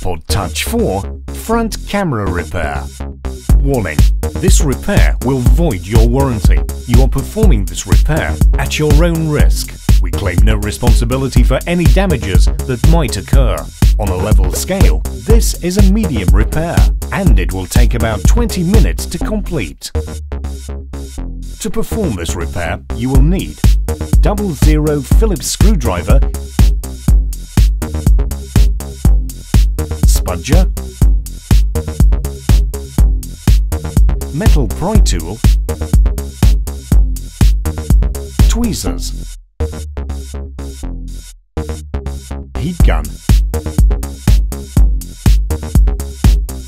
iPod Touch 4 Front Camera Repair. Warning: this repair will void your warranty. You are performing this repair at your own risk. We claim no responsibility for any damages that might occur. On a level scale, this is a medium repair, and it will take about 20 minutes to complete. To perform this repair, you will need 00 Phillips screwdriver, spudger, metal pry tool, tweezers, heat gun.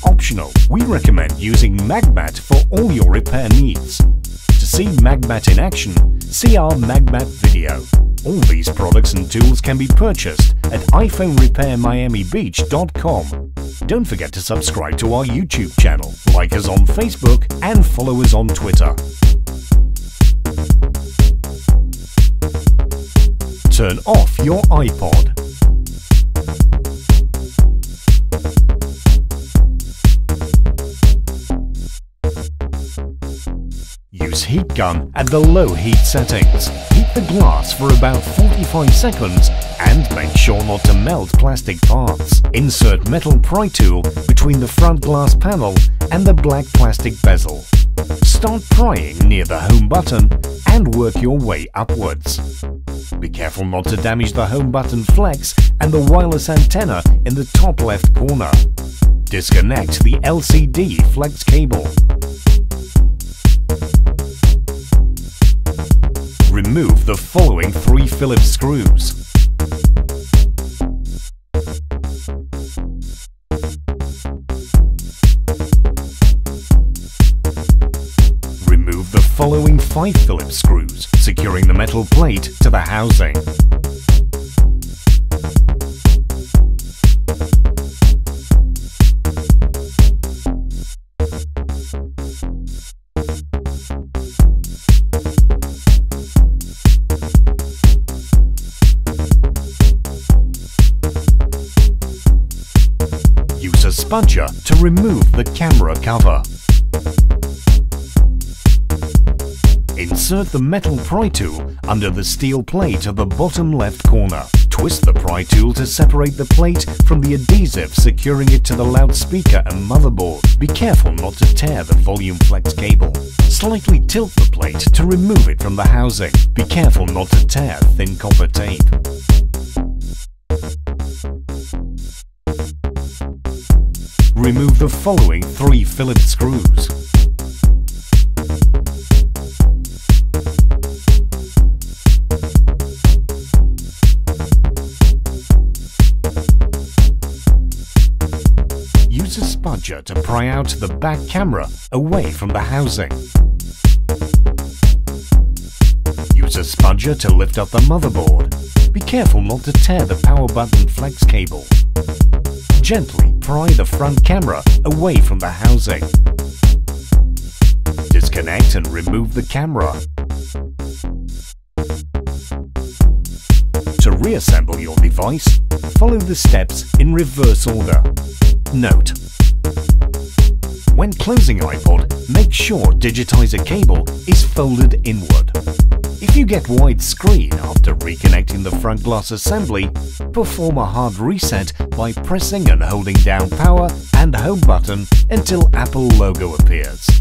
Optional, we recommend using Magmat for all your repair needs. To see Magmat in action, see our Magmat video. All these products and tools can be purchased at iPhoneRepairMiamiBeach.com. Don't forget to subscribe to our YouTube channel, like us on Facebook, and follow us on Twitter. Turn off your iPod. Use heat gun at the low heat settings. Heat the glass for about 45 seconds and make sure not to melt plastic parts. Insert metal pry tool between the front glass panel and the black plastic bezel. Start prying near the home button and work your way upwards. Be careful not to damage the home button flex and the wireless antenna in the top left corner. Disconnect the LCD flex cable. Remove the following 3 Phillips screws. Remove the following 5 Phillips screws, securing the metal plate to the housing. Use a spudger to remove the camera cover. Insert the metal pry tool under the steel plate at the bottom left corner. Twist the pry tool to separate the plate from the adhesive securing it to the loudspeaker and motherboard. Be careful not to tear the volume flex cable. Slightly tilt the plate to remove it from the housing. Be careful not to tear thin copper tape. Remove the following 3 Phillips screws. Use a spudger to pry out the back camera away from the housing. Use a spudger to lift up the motherboard. Be careful not to tear the power button flex cable. Gently pry the front camera away from the housing. Disconnect and remove the camera. To reassemble your device, follow the steps in reverse order. Note: when closing iPod, make sure digitizer cable is folded inward. If you get widescreen after reconnecting the front glass assembly, perform a hard reset by pressing and holding down power and home button until Apple logo appears.